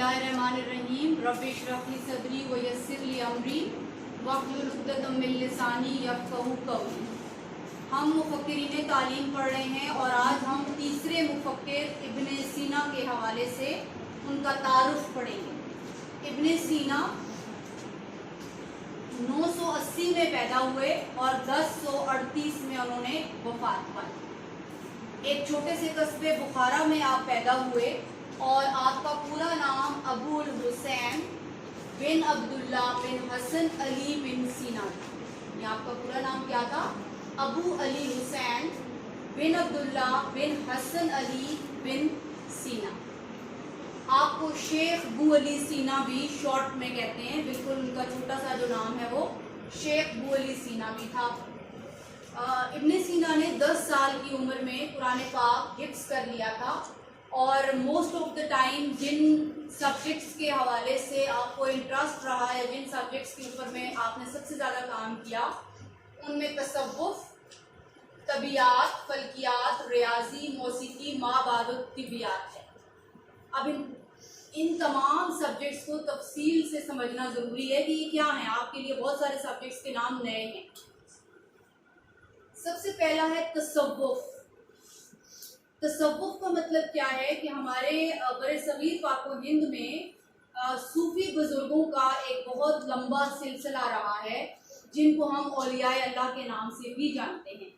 बिस्मिल्लाहिर्रहमानिर्रहीम रब्बिश्रह ली सदरी व यस्सिर ली अमरी वहलुल उक़दतम मिन लिसानी यफ़क़हू क़ौली। हम मुफ़क्किरीन तालीम पढ़ रहे हैं और आज हम तीसरे मुफ़क्किर इब्न सीना के हवाले से उनका तारुफ़ पढ़ेंगे। इब्न सीना 980 में पैदा हुए और 1038 में उन्होंने वफ़ात पाई। एक छोटे से कस्बे बुखारा में आप पैदा हुए और आपका पूरा नाम अबुल हुसैन बिन अब्दुल्ला बिन हसन अली बिन सीना था। ये आपका पूरा नाम क्या था? अबू अली हुसैन बिन अब्दुल्ला बिन हसन अली बिन सीना। आपको शेख बू अली सीना भी शॉर्ट में कहते हैं, बिल्कुल उनका छोटा सा जो नाम है वो शेख बू अली सीना भी था। इब्न सीना ने 10 साल की उम्र में कुरान पाक हिफ्ज़ कर लिया था और मोस्ट ऑफ द टाइम जिन सब्जेक्ट्स के हवाले से आपको इंटरेस्ट रहा है, जिन सब्जेक्ट्स के ऊपर में आपने सबसे ज़्यादा काम किया, उनमें तसव्वुफ़, तबियात, फल्कियात, रियाजी, मौसीकी, माबाद तिबियात है। अब इन तमाम सब्जेक्ट्स को तफसील से समझना ज़रूरी है कि ये क्या है। आपके लिए बहुत सारे सब्जेक्ट्स के नाम नए हैं। सबसे पहला है तसव्वुफ़। तसव्वुफ़ का मतलब क्या है कि हमारे बरसगीर पाक व हिंद में सूफ़ी बुज़ुर्गों का एक बहुत लंबा सिलसिला रहा है, जिनको हम औलियाए अल्लाह के नाम से भी जानते हैं,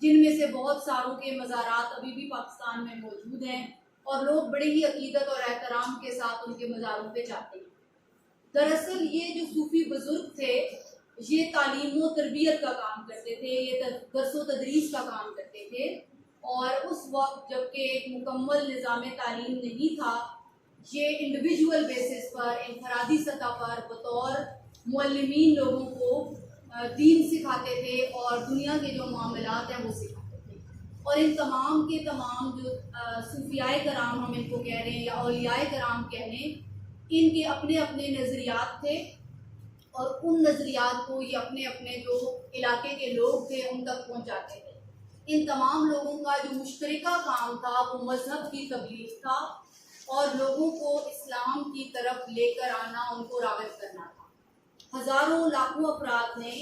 जिनमें से बहुत सारों के मज़ारात अभी भी पाकिस्तान में मौजूद हैं और लोग बड़े ही अकीदत और एहतराम के साथ उनके मज़ारों पे जाते हैं। दरअसल ये जो सूफ़ी बुज़ुर्ग थे, ये तालीम व तरबियत का काम करते थे, ये दर्स व तदरीस का काम करते थे और उस वक्त जबकि एक मुकम्मल निज़ाम तालीम नहीं था, ये इंडिविजुअल बेसिस पर, इनफरादी सतह पर बतौर मुअल्लिमीन लोगों को दीन सिखाते थे और दुनिया के जो मामलात हैं वो सिखाते थे। और इन तमाम के तमाम जो सूफियाए कराम हम इनको कह रहे हैं या औलियाए कराम कह लें, इनके अपने अपने नज़रियात थे और उन नज़रियात को ये अपने अपने जो इलाके के लोग थे उन तक पहुँचाते थे। इन तमाम लोगों का जो मुश्तरका काम था वो मज़हब की तबलीग था और लोगों को इस्लाम की तरफ लेकर आना, उनको राग़िब करना था। हज़ारों लाखों अफराद ने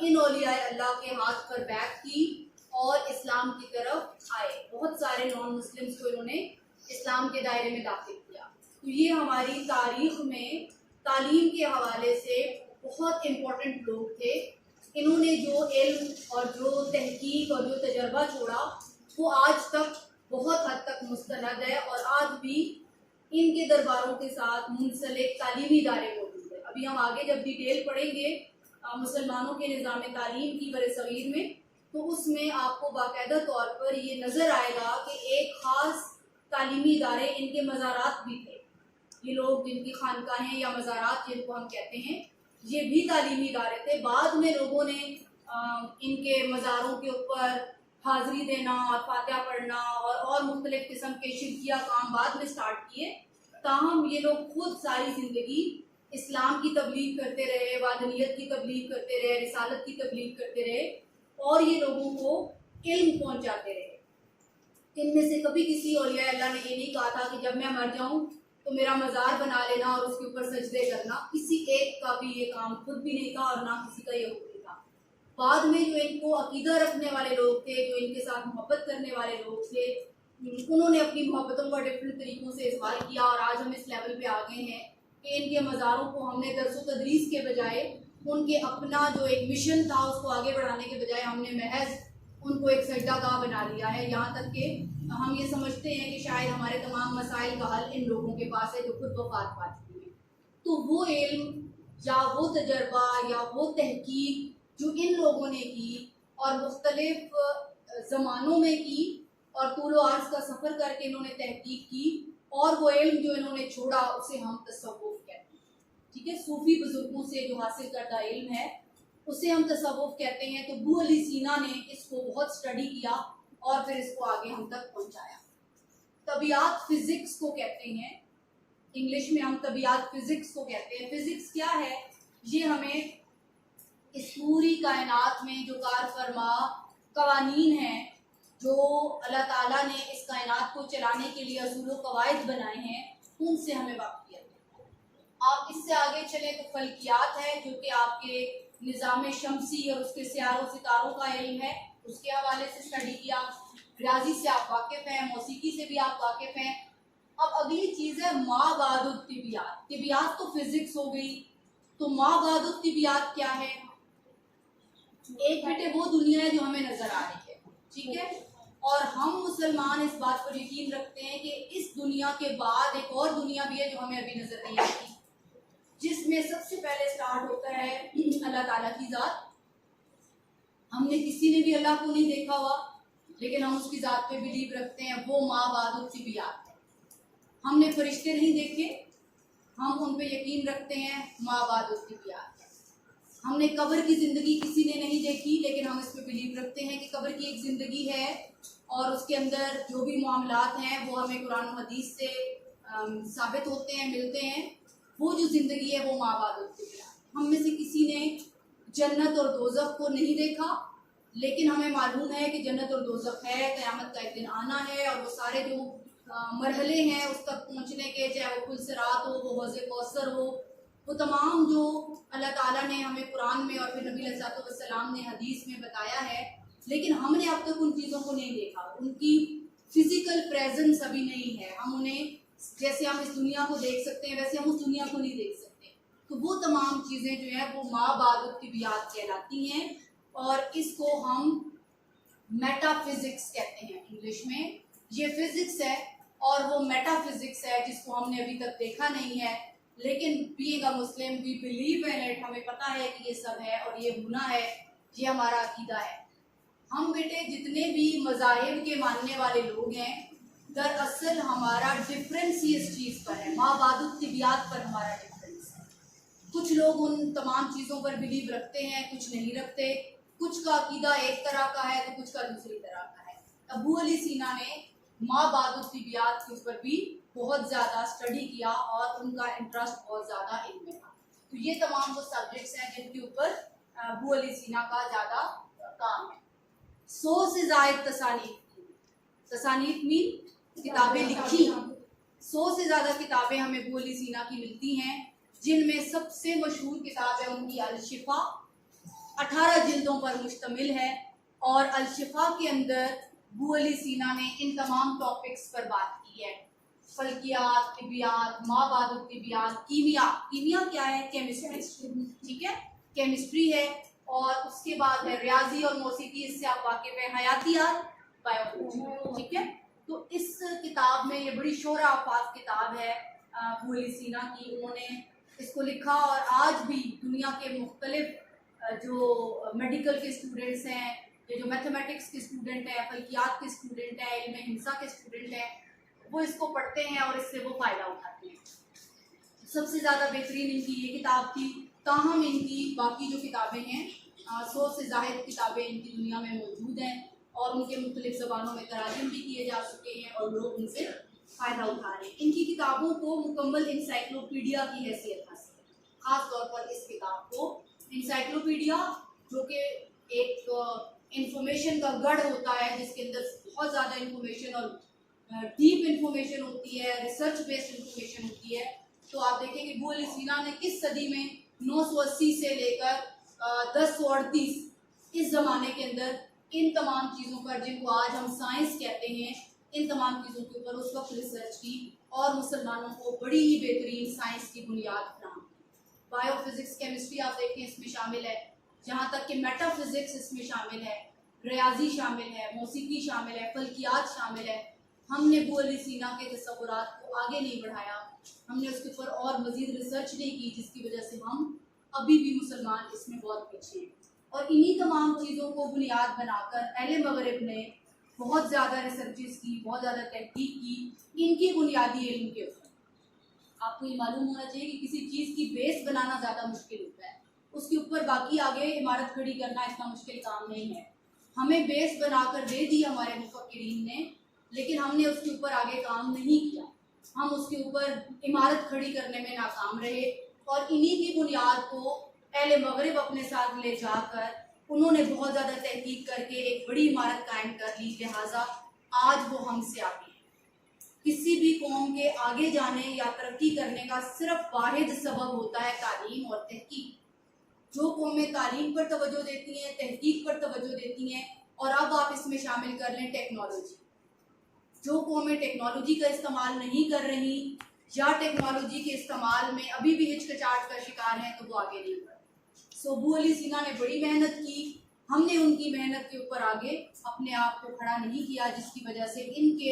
इन औलियाए अल्लाह के हाथ पर बैत की और इस्लाम की तरफ आए। बहुत सारे नॉन मुस्लिम्स को इन्होंने इस्लाम के दायरे में दाखिल किया। तो ये हमारी तारीख़ में तालीम के हवाले से बहुत इम्पोर्टेंट लोग थे। इन्होंने जो इल्म और जो तहकीक और जो तजर्बा छोड़ा वो आज तक बहुत हद तक मुस्तनद है और आज भी इनके दरबारों के साथ मुंसलिक तालीमी इदारे मौजूद है। अभी हम आगे जब डिटेल पढ़ेंगे मुसलमानों के निज़ाम तालीम की बरसगीर में, तो उसमें आपको बाकायदा तौर पर ये नज़र आएगा कि एक ख़ास तालीमी इदारे इनके मज़ारात भी थे। ये लोग जिनकी खानकाहें या मज़ारात जिनको हम कहते हैं, ये भी तालीमी इदारे थे। बाद में लोगों ने इनके मज़ारों के ऊपर हाज़री देना और फातिहा पढ़ना और मुख्तलिफ़ किस्म के शिरकिया काम बाद में स्टार्ट किए। ताहम ये लोग खुद सारी ज़िंदगी इस्लाम की तबलीग करते रहे, वादनियत की तबलीग करते रहे, रिसालत की तबलीग करते रहे और ये लोगों को इल्म पहुँचाते रहे। इनमें से कभी किसी औलिया अल्लाह ने ये नहीं कहा था कि जब मैं मर जाऊँ तो मेरा मज़ार बना लेना और उसके ऊपर सजदे करना। किसी एक का भी ये काम खुद भी नहीं था और ना किसी का ये हुक्म था। बाद में जो इनको अकीदा रखने वाले लोग थे, जो इनके साथ मोहब्बत करने वाले लोग थे, उन्होंने अपनी मोहब्बतों का डिफरेंट तरीक़ों से इज़हार किया और आज हम इस लेवल पे आ गए हैं कि इनके मज़ारों को हमने दर्स व तदरीस के बजाय उनके अपना जो एक मिशन था उसको आगे बढ़ाने के बजाय हमने महज उनको एक सजदागाह बना लिया है। यहाँ तक कि हम ये समझते हैं कि शायद हमारे तमाम मसाइल का हल इन लोगों के पास है जो खुद वफ़ात पा चुके हैं। तो वो इल्म या वो तजर्बा या वो तहकीक जो इन लोगों ने की और मुख्तलिफ़ ज़मानों में की और तूलो अर्ज़ का सफ़र करके इन्होंने तहकीक की और वो इल्म जो इन्होंने छोड़ा उसे हम तसव्वुफ़ कहते हैं। ठीक है, सूफ़ी बुज़ुर्गों से जो हासिल करदा इल्म है उसे हम तसव्वुफ़ कहते हैं। तो बू अली सीना ने इसको बहुत स्टडी किया और फिर इसको आगे हम तक पहुंचाया। तबियात फ़िज़िक्स को कहते हैं, इंग्लिश में हम तबियात फ़िज़िक्स को कहते हैं। फ़िज़िक्स क्या है? ये हमें इस पूरी कायनात में जो कार फरमा कवानीन हैं, जो अल्लाह ताला ने इस कायनात को चलाने के लिए असूल व कवायद बनाए हैं, उनसे हमें वाकिफ़ियत है। आप इससे आगे चले तो फल्कियात है, जो कि आपके निज़ाम शमसी और उसके सियारों सितारों का इल्म है, उसके हवाले से स्टडी किया। रियाजी से आप वाकिफ हैं, मौसीकी से भी आप वाकिफ हैं। अब अगली चीज़ है माबादुत तिबियात। तिबियात तो फिजिक्स हो गई, तो माबादुत तिबियात क्या है? एक बेटे वो दुनिया है जो हमें नजर आ रही है, ठीक है, और हम मुसलमान इस बात पर यकीन रखते हैं कि इस दुनिया के बाद एक और दुनिया भी है जो हमें अभी नजर नहीं आती, जिसमें सबसे पहले स्टार्ट होता है अल्लाह ताला की जात। हमने किसी ने भी अल्लाह को नहीं देखा हुआ, लेकिन हम उसकी जात पे बिलीव रखते हैं, वो माबादुत तिबियात है। हमने फरिश्ते नहीं देखे, हम उन पे यकीन रखते हैं, माबादुत तिबियात है। हमने कब्र की ज़िंदगी किसी ने नहीं देखी, लेकिन हम इस पे बिलीव रखते हैं कि कब्र की एक ज़िंदगी है और उसके अंदर जो भी मामलात हैं वो हमें कुरान और हदीस से साबित होते हैं, मिलते हैं। वो जो ज़िंदगी है वो माबादुत तिबियात। हम में से किसी ने जन्नत और दोज़ख को नहीं देखा, लेकिन हमें मालूम है कि जन्नत और दोज़ख है, क़यामत का एक दिन आना है, और वो सारे जो मरहले हैं उस तक पहुँचने के, चाहे वो पुल सिरात हो, वो हौज़ कौसर हो, वो तमाम जो अल्लाह ताला ने हमें कुरान में और फिर नबी अलैहिस्सलातु वस्सलाम ने हदीस में बताया है, लेकिन हमने अब तक उन चीज़ों को नहीं देखा, उनकी फिजिकल प्रेजेंस अभी नहीं है। हम उन्हें जैसे हम इस दुनिया को देख सकते हैं वैसे हम उस दुनिया को नहीं देख सकते। तो वो तमाम चीज़ें जो है वो माबादुत तिबियात कहलाती हैं, और इसको हम मेटाफिजिक्स कहते हैं इंग्लिश में। ये फिजिक्स है और वो मेटाफिजिक्स है जिसको हमने अभी तक देखा नहीं है, लेकिन being a Muslim we believe in it. हमें पता है कि ये सब है और ये होना है, ये हमारा अकीदा है। हम बेटे जितने भी मज़ाहिब के मानने वाले लोग हैं, दरअसल हमारा डिफरेंस ही इस चीज़ पर है, माबादुत तिबियात पर हमारा डिफरेंस है। कुछ लोग उन तमाम चीज़ों पर बिलीव रखते हैं, कुछ नहीं रखते। कुछ का अकीदा एक तरह का है तो कुछ का दूसरी तरह का है। अबू अली सीना ने माबादुत तिबियात के ऊपर भी बहुत ज़्यादा स्टडी किया और उनका इंटरेस्ट बहुत ज़्यादा इनमें था। तो ये तमाम वो सब्जेक्ट्स हैं जिनके ऊपर अबू अली सीना का ज़्यादा काम है। 100 से ज़ायद तसानीफ, तसानीफ मीन किताबें लिखी, 100 से ज़्यादा किताबें हमें अबू अली सीना की मिलती हैं, जिनमें सबसे मशहूर किताब है उनकी अल-शिफा, 18 जिल्दों पर मुश्तमिल है। और अल-शिफा के अंदर अबू अली सीना ने इन तमाम टॉपिक्स पर बात की है, फल्कियात, तिबियात, माबादुत तिबियात, कीमिया। कीमिया क्या है? केमिस्ट्री, ठीक है, केमिस्ट्री है। और उसके बाद है रियाजी और मौसीकी, इससे आप वाकिफ हैं, हयातियात, बायोलॉजी, ठीक है। तो इस किताब में, ये बड़ी शोहरा आफाज किताब है अबू अली सीना की, उन्होंने इसको लिखा और आज भी दुनिया के मुख्तलिफ जो मेडिकल के स्टूडेंट्स हैं, ये जो मैथमेटिक्स के स्टूडेंट हैं, फल्कियात के स्टूडेंट हैं, इल्म हिंसा के स्टूडेंट हैं, वो इसको पढ़ते हैं और इससे वो फ़ायदा उठाते हैं। सबसे ज़्यादा बेहतरीन इनकी ये किताब थी। ताहम इनकी बाकी जो किताबें हैं, 100 से ज़ायद किताबें इनकी दुनिया में मौजूद हैं और उनके मुख्तलिफ ज़बानों में तराजुम भी किए जा चुके हैं और लोग उनसे फ़ायदा उठा रहे हैं। इनकी किताबों को मुकम्मल इंसाइक्लोपीडिया की हैसियत हासिल है। ख़ास तौर पर इस किताब को इंसाइक्लोपीडिया, जो कि एक इंफॉर्मेशन का गढ़ होता है जिसके अंदर बहुत ज़्यादा इंफॉर्मेशन और डीप इंफॉर्मेशन होती है, रिसर्च बेस्ड इंफॉर्मेशन होती है। तो आप देखें कि अबू अली सीना ने किस सदी में 980 से लेकर 1038 इस ज़माने के अंदर इन तमाम चीज़ों पर, जिनको आज हम साइंस कहते हैं, इन तमाम चीज़ों के ऊपर उस वक्त रिसर्च की और मुसलमानों को बड़ी ही बेहतरीन साइंस की बुनियाद फराहम की। बायोफिज़िक्स, केमिस्ट्री आप देखें इसमें शामिल है, जहाँ तक कि मेटाफिज़िक्स इसमें शामिल है, रियाजी शामिल है, मौसीकी शामिल है, फल्कियात शामिल है। हमने अबू अली सीना के तसव्वुरात को आगे नहीं बढ़ाया, हमने उसके ऊपर और मज़ीद रिसर्च नहीं की, जिसकी वजह से हम अभी भी मुसलमान इसमें बहुत पीछे हैं। और इन्हीं तमाम चीज़ों को बुनियाद बनाकर अहले मगरिब ने बहुत ज़्यादा रिसर्चेस की, बहुत ज़्यादा तहकीक की इनकी बुनियादी इल्म के ऊपर। आपको ये मालूम होना चाहिए कि किसी चीज़ की बेस बनाना ज़्यादा मुश्किल होता है, उसके ऊपर बाकी आगे इमारत खड़ी करना इतना मुश्किल काम नहीं है। हमें बेस बनाकर दे दी हमारे मुफक्किरीन ने, लेकिन हमने उसके ऊपर आगे काम नहीं किया, हम उसके ऊपर इमारत खड़ी करने में नाकाम रहे। और इन्हीं की बुनियाद को अहले मगरिब अपने साथ ले जाकर उन्होंने बहुत ज़्यादा तहकीक करके एक बड़ी इमारत कायम कर ली, लिहाजा आज वो हमसे आगे हैं। किसी भी कौम के आगे जाने या तरक्की करने का सिर्फ वाहिद सबब होता है तालीम और तहकीक। जो कौमें तालीम पर तवज्जो देती हैं, तहकीक पर तवज्जो देती हैं, और अब आप इसमें शामिल कर लें टेक्नोलॉजी। जो कौमें टेक्नोलॉजी का इस्तेमाल नहीं कर रही या टेक्नोलॉजी के इस्तेमाल में अभी भी हिचकिचाहट का शिकार हैं, तो वो आगे नहीं बढ़ रही। सो अबू अली सीना ने बड़ी मेहनत की, हमने उनकी मेहनत के ऊपर आगे अपने आप को खड़ा नहीं किया, जिसकी वजह से इनके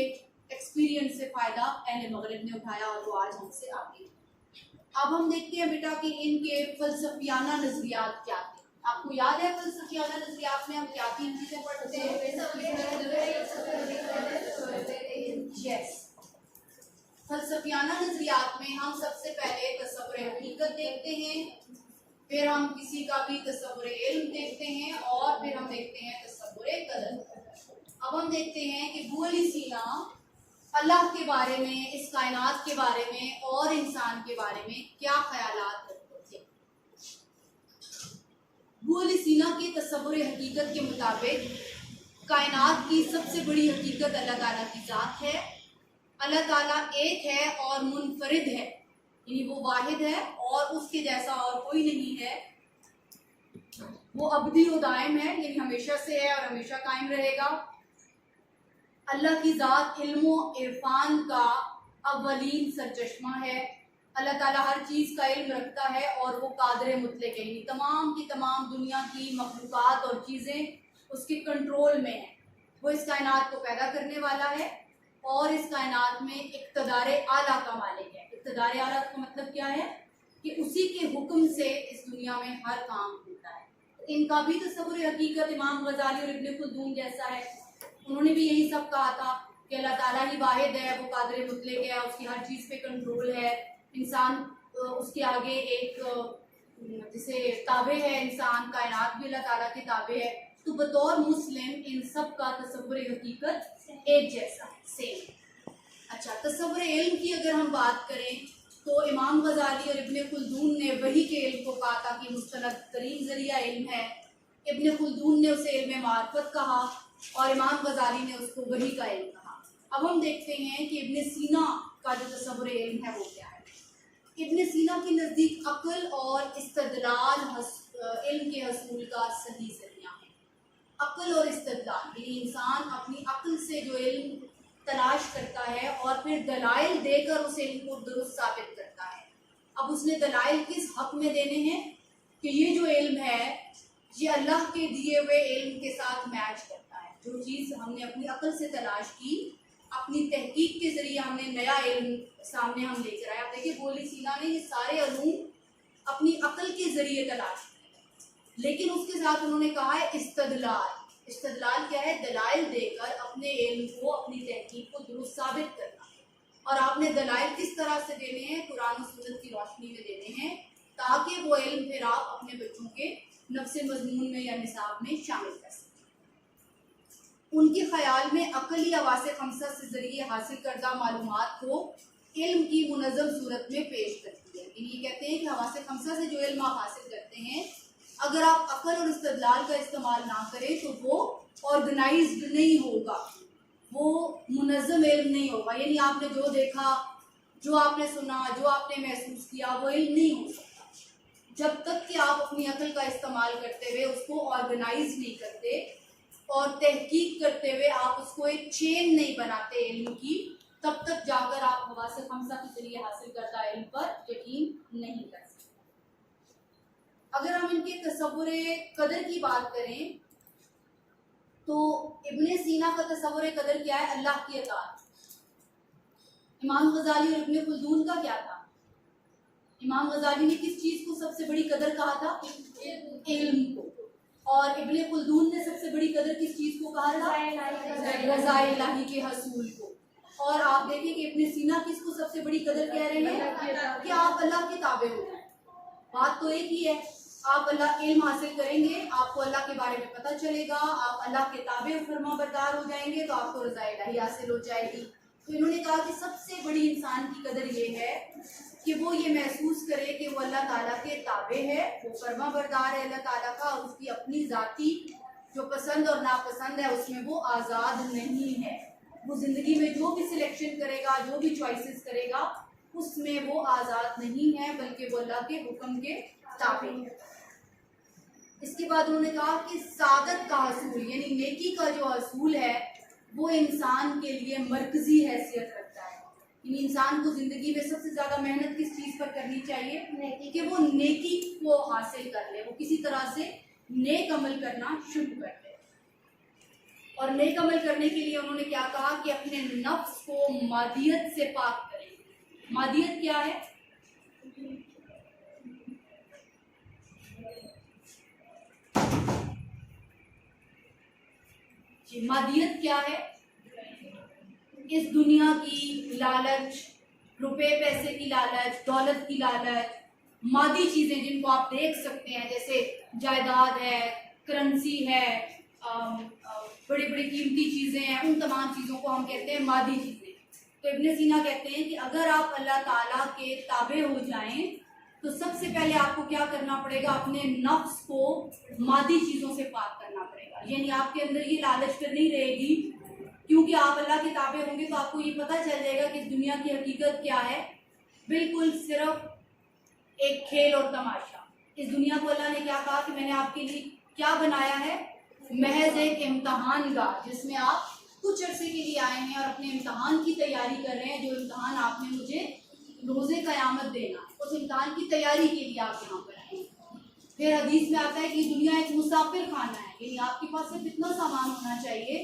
एक्सपीरियंस से फ़ायदा अहले मगरिब ने उठाया और वो आज हमसे आगे। अब हम देखते हैं बेटा कि इनके फ़लसफियाना नज़रियात क्या थे। आपको याद है फ़लसफियाना नज़रियात में हम क्या तीन चीज़ें पढ़ते हैं? यस, फ़लसफियाना नज़रियात में हम सबसे पहले तसव्वुर हकीकत देखते हैं, फिर हम किसी का भी तसव्वुर इल्म देखते हैं, और फिर हम देखते हैं तसव्वुर कदर। अब हम देखते हैं कि अबू अली सीना अल्लाह के बारे में, इस कायनात के बारे में और इंसान के बारे में क्या ख्यालात रखते थे। अबू अली सीना के तसव्वुर हकीकत के मुताबिक कायनात की सबसे बड़ी हकीकत अल्लाह ताला की ज़ात है। अल्लाह ताला एक है और मुनफरिद है, यानी वो वाहिद है और उसके जैसा और कोई नहीं है। वो अबदी व दायम है, यानी हमेशा से है और हमेशा कायम रहेगा। अल्लाह की ज़ात इल्म व इरफान का अव्वलीन सरचश्मा है। अल्लाह ताला हर चीज़ का इल्म रखता है और वो कादिर मुतलक है, यानी तमाम की तमाम दुनिया की मखलूक़ात और चीज़ें उसके कंट्रोल में हैं। वो इस कायनात को पैदा करने वाला है और इस कायनात में इक़्तिदार आला का मालिक है। इक़्तिदार आला का मतलब क्या है कि उसी के हुक्म से इस दुनिया में हर काम होता है। इनका भी तसव्वुर हकीकत इमाम गज़ाली और इब्न खुल्दून जैसा है। उन्होंने भी यही सब कहा था कि अल्लाह ताला ही वाहिद है, वो कादिर मुतलक है, उसकी हर चीज़ पे कंट्रोल है। इंसान उसके आगे एक जिसे ताबे है, इंसान कायनात भी अल्लाह ताला के ताबे है। तो बतौर मुस्लिम इन सब का तसव्वुर हकीकत एक जैसा है, सेम। अच्छा, तसव्वुर इल्म की अगर हम बात करें तो इमाम गज़ाली और इब्न खुल्दून ने वही के इल्म को कहा था कि मुस्तनद तरीन ज़रिया इल्म है। इब्न खुल्दून ने उसे इल्म मार्फत कहा और इमाम गज़ाली ने उसको वही का इल्म कहा। अब हम देखते हैं कि इब्न सीना का जो तसव्वुर इल्म है वो क्या है। इब्न सीना के नज़दीक अक्ल और इस्तदलाल इल्म के हसूल का सही ज़रिया है। अक्ल और इस्तदलाल, यानी इंसान अपनी अक्ल से जो इल्म तलाश करता है और फिर दलाइल देकर उस इल्म को दुरुस्त साबित करता है। अब उसने दलाइल किस हक में देने हैं कि ये जो इल्म है ये अल्लाह के दिए हुए इल्म के साथ मैच करता है। जो चीज़ हमने अपनी अक्ल से तलाश की, अपनी तहकीक के ज़रिए हमने नया इल्म सामने हम लेकर आए। आप देखिए अबू अली सीना ने ये सारे उलूम अपनी अक्ल के ज़रिए तलाश किए, लेकिन उसके साथ उन्होंने कहा है इस्तदलाल। इस्तदलाल क्या है? दलाइल देकर अपने इल्म को, अपनी तहकीक को दुरुस्त साबित करना। और आपने दलाइल किस तरह से देने हैं? कुरान और सुन्नत की रोशनी में देने हैं, ताकि वो इल्म फिर आप अपने बच्चों के नफ्स मजमून में या निसाब में शामिल कर सकें। उनके ख्याल में अक्ल ही हवासे खमसा से ज़रिए हासिल करदा मालूमात को इल्म की मुनज़्ज़म सूरत में पेश करती है। ये कहते हैं कि हवासे खमसा से जो इल्म आप हासिल करते हैं, अगर आप अक्ल और इस्तदलाल का इस्तेमाल ना करें तो वो ऑर्गेनाइज्ड नहीं होगा, वो मुनज़्ज़म इल्म नहीं होगा। यानी आपने जो देखा, जो आपने सुना, जो आपने महसूस किया, वो इल्म नहीं हो सकता जब तक कि आप अपनी अक्ल का इस्तेमाल करते हुए उसको ऑर्गेनाइज नहीं करते और तहकीक करते हुए आप उसको एक चेन नहीं बनाते इल्म की, तब तक जाकर आप हवासे खमसा के जरिए हासिल करदा इल्म पर यकीन नहीं कर सकते। अगर हम इनके तसव्वुर कदर की बात करें तो इब्ने सीना का तसव्वुर कदर क्या है? अल्लाह की अताअत। इमाम गज़ाली और इब्ने खुल्दून का क्या था? इमाम गज़ाली ने किस चीज़ को सबसे बड़ी कदर कहा था? इल्म को। और इब्ने खुल्दून ने सबसे बड़ी कदर किस चीज़ को कहा था? रज़ा इलाही के हसूल को। और आप देखिए कि इब्ने सीना किसको सबसे बड़ी कदर कह रहे हैं? कि आप अल्लाह के ताबे हो जाए। बात तो एक ही है, आप अल्लाह इल्म हासिल करेंगे, आपको अल्लाह के बारे में पता चलेगा, आप अल्लाह के ताबे फरमा बरदार हो जाएंगे तो आपको रज़ा इलाही हासिल हो जाएगी। तो इन्होंने कहा कि सबसे बड़ी इंसान की कदर ये है कि वो ये महसूस करे कि वो अल्लाह ताला के ताबे है, वो फरमा बरदार है अल्लाह ताला का, और उसकी अपनी ज़ाती जो पसंद और नापसंद है उसमें वो आज़ाद नहीं है। वो ज़िंदगी में जो भी सिलेक्शन करेगा, जो भी चॉइसेस करेगा, उसमें वो आज़ाद नहीं है, बल्कि वो अल्लाह के हुक्म के ताबे है। इसके बाद उन्होंने कहा कि सादत का असूल यानी नेकी का जो असूल है वो इंसान के लिए मरकजी हैसियत रखता है। यानी इंसान को ज़िंदगी में सबसे ज़्यादा मेहनत किस चीज़ पर करनी चाहिए कि वो नेकी को हासिल कर ले, वो किसी तरह से नेक अमल करना शुरू कर दे। और नेक अमल करने के लिए उन्होंने क्या कहा कि अपने नफ्स को मादियत से पाक करें। मादियत क्या है? मादियत क्या है? इस दुनिया की लालच, रुपए पैसे की लालच, दौलत की लालच, मादी चीजें जिनको आप देख सकते हैं जैसे जायदाद है, करेंसी है, बड़ी बड़ी कीमती चीजें हैं, उन तमाम चीजों को हम कहते हैं मादी चीजें। तो इब्न सीना कहते हैं कि अगर आप अल्लाह ताला के ताबे हो जाएं तो सबसे पहले आपको क्या करना पड़ेगा? अपने नफ्स को मादी चीजों से पाक करना पड़ेगा। यानी आपके अंदर ये लालच फिर नहीं रहेगी, क्योंकि आप अल्लाह के ताबे होंगे तो आपको ये पता चल जाएगा कि दुनिया की हकीकत क्या है। बिल्कुल सिर्फ एक खेल और तमाशा। इस दुनिया को अल्लाह ने क्या कहा कि मैंने आपके लिए क्या बनाया है? महज एक इम्तहान गाह, जिसमें आप कुछ अरसे के लिए आए हैं और अपने इम्तहान की तैयारी कर रहे हैं। जो इम्तहान आपने मुझे रोज़े क़यामत देना, उस इम्तहान की तैयारी के लिए आप यहाँ पर आए हैं। फिर हदीस में आता है कि दुनिया एक मुसाफिर खाना है, यानी आपके पास सिर्फ इतना सामान होना चाहिए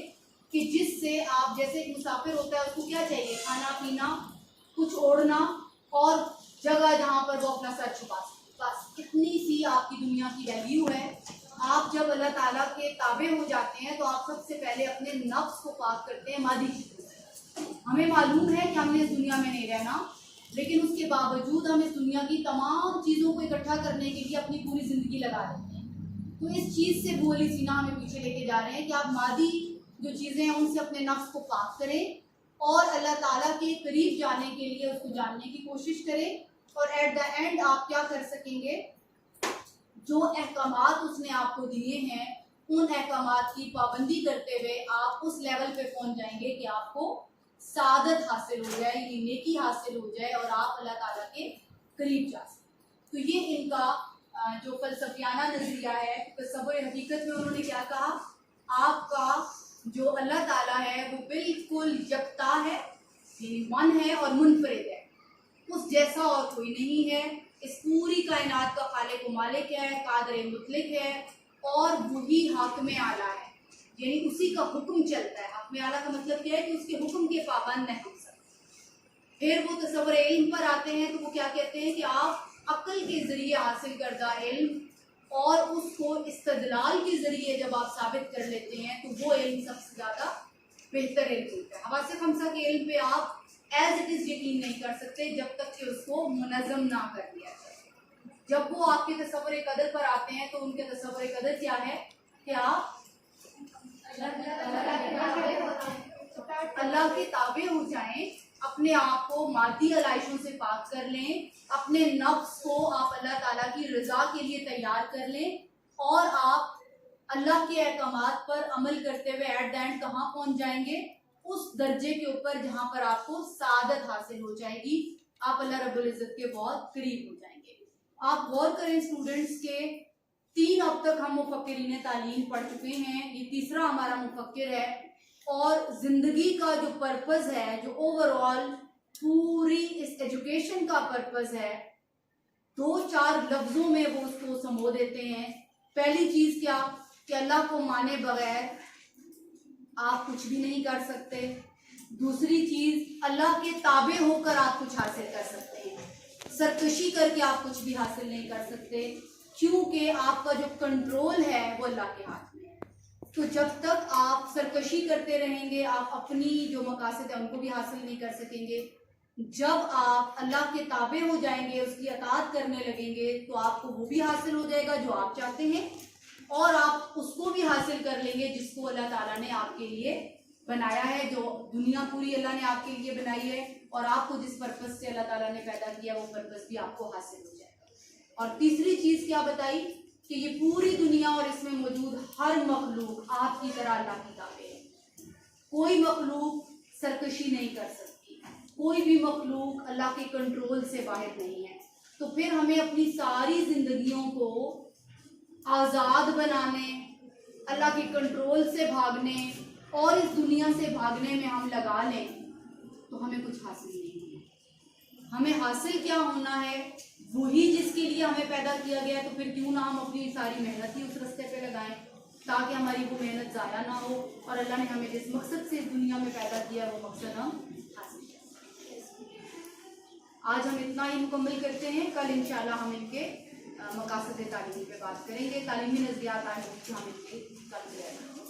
कि जिससे आप, जैसे एक मुसाफिर होता है उसको क्या चाहिए? खाना पीना, कुछ ओढ़ना और जगह जहाँ पर वो अपना सर छुपा सके। बस इतनी सी आपकी दुनिया की वैल्यू है। आप जब अल्लाह ताला के ताबे हो जाते हैं तो आप सबसे पहले अपने नफ्स को पाक करते हैं मादी चीज़ों से। हमें मालूम है कि हमने इस दुनिया में नहीं रहना, लेकिन उसके बावजूद हम इस दुनिया की तमाम चीज़ों को इकट्ठा करने के लिए अपनी पूरी ज़िंदगी लगा देते हैं। तो इस चीज़ से अबू अली सीना हमें पीछे लेके जा रहे हैं कि आप मादी जो चीज़ें हैं उनसे अपने नफ्स को पाक करें और अल्लाह ताला के करीब जाने के लिए उसको जानने की कोशिश करें। और एट द एंड आप क्या कर सकेंगे? जो अहकामात उसने आपको दिए हैं उन अहकामात की पाबंदी करते हुए आप उस लेवल पे पहुंच जाएंगे कि आपको सादत हासिल हो जाए, ये नेकी हासिल हो जाए और आप अल्लाह ताला के करीब जा सकें। तो ये इनका जो फलसफियाना नज़रिया है। तसव्वुर हकीकत में उन्होंने क्या कहा? आपका जो अल्लाह ताला है वो बिल्कुल यकता है, यानी वन है और मुनफरिद है, उस जैसा और कोई नहीं है। इस पूरी कायनात का खालिक व मालिक है, कादिर मुतलक है और वही हाकिम आला है, यानी उसी का हुक्म चलता है। हाकिम आला का मतलब क्या है कि उसके हुक्म के पाबंद हैं हम सब। फिर वो तसव्वुर इल्म पर आते हैं तो वो क्या कहते हैं कि आप अक्ल के ज़रिए हासिल करदा इल्म और उसको इस्तदलाल के ज़रिए जब आप साबित कर लेते हैं तो वो इल्म सबसे ज़्यादा बेहतर इल्म होता है। हवासे खमसा के इल्म पे आप एज इट इज़ यकीन नहीं कर सकते जब तक कि उसको मुनज़्ज़म ना कर दिया जाए। जब वो आपके तसव्वुर कदर पर आते हैं तो उनके तसव्वुर कदर क्या है कि आप अल्लाह के ताबे हो जाएं, अपने आप को मादी अलाइशों से पाक कर लें, अपने नफ्स को आप अल्लाह ताला की रज़ा के लिए तैयार कर लें और आप अल्लाह के अहकामात पर अमल करते हुए एट द एंड कहाँ पहुँच जाएंगे? उस दर्जे के ऊपर जहाँ पर आपको सादत हासिल हो जाएगी, आप अल्लाह रब्बुल इज़्ज़त के बहुत करीब हो जाएंगे। आप गौर करें स्टूडेंट्स के 3 अब तक हम मुफक्किरीन तालीम पढ़ चुके हैं, ये तीसरा हमारा मुफक्किर है और ज़िंदगी का जो पर्पज़ है, जो ओवरऑल पूरी इस एजुकेशन का पर्पज़ है, 2-4 लफ्ज़ों में वो उसको समो देते हैं। पहली चीज़ क्या कि अल्लाह को माने बगैर आप कुछ भी नहीं कर सकते। दूसरी चीज़, अल्लाह के ताबे होकर आप कुछ हासिल कर सकते हैं। सरकशी करके आप कुछ भी हासिल नहीं कर सकते, क्योंकि आपका जो कंट्रोल है वो अल्लाह के हाथ में है। तो जब तक आप सरकशी करते रहेंगे आप अपनी जो मकासद है उनको भी हासिल नहीं कर सकेंगे। जब आप अल्लाह के ताबे हो जाएंगे, उसकी अताअत करने लगेंगे, तो आपको वो भी हासिल हो जाएगा जो आप चाहते हैं और आप उसको भी हासिल कर लेंगे जिसको अल्लाह ताला ने आपके लिए बनाया है। जो दुनिया पूरी अल्लाह ने आपके लिए बनाई है और आपको जिस पर्पज़ से अल्लाह ताला ने पैदा किया वो पर्पज़ भी आपको हासिल हो जाएगा। और तीसरी चीज़ क्या बताई कि ये पूरी दुनिया और इसमें मौजूद हर मखलूक आपकी तरह अल्लाह की ताबे है। कोई मखलूक सरकशी नहीं कर सकती। कोई भी मखलूक अल्लाह के कंट्रोल से बाहर नहीं है। तो फिर हमें अपनी सारी जिंदगियों को आज़ाद बनाने, अल्लाह के कंट्रोल से भागने और इस दुनिया से भागने में हम लगा लें तो हमें कुछ हासिल नहीं होना। हमें हासिल क्या होना है? वही जिसके लिए हमें पैदा किया गया है। तो फिर क्यों ना हम अपनी सारी मेहनत ही उस रास्ते पे लगाएं ताकि हमारी वो मेहनत ज़ाया ना हो और अल्लाह ने हमें जिस मकसद से इस दुनिया में पैदा किया वो मकसद हम हासिल कर सकें। आज हम इतना ही मुकम्मल करते हैं। कल इंशाल्लाह हम इनके मकासद तालीमी पे बात करेंगे। तालीमी नज़रियात हम इनके कल करेंगे।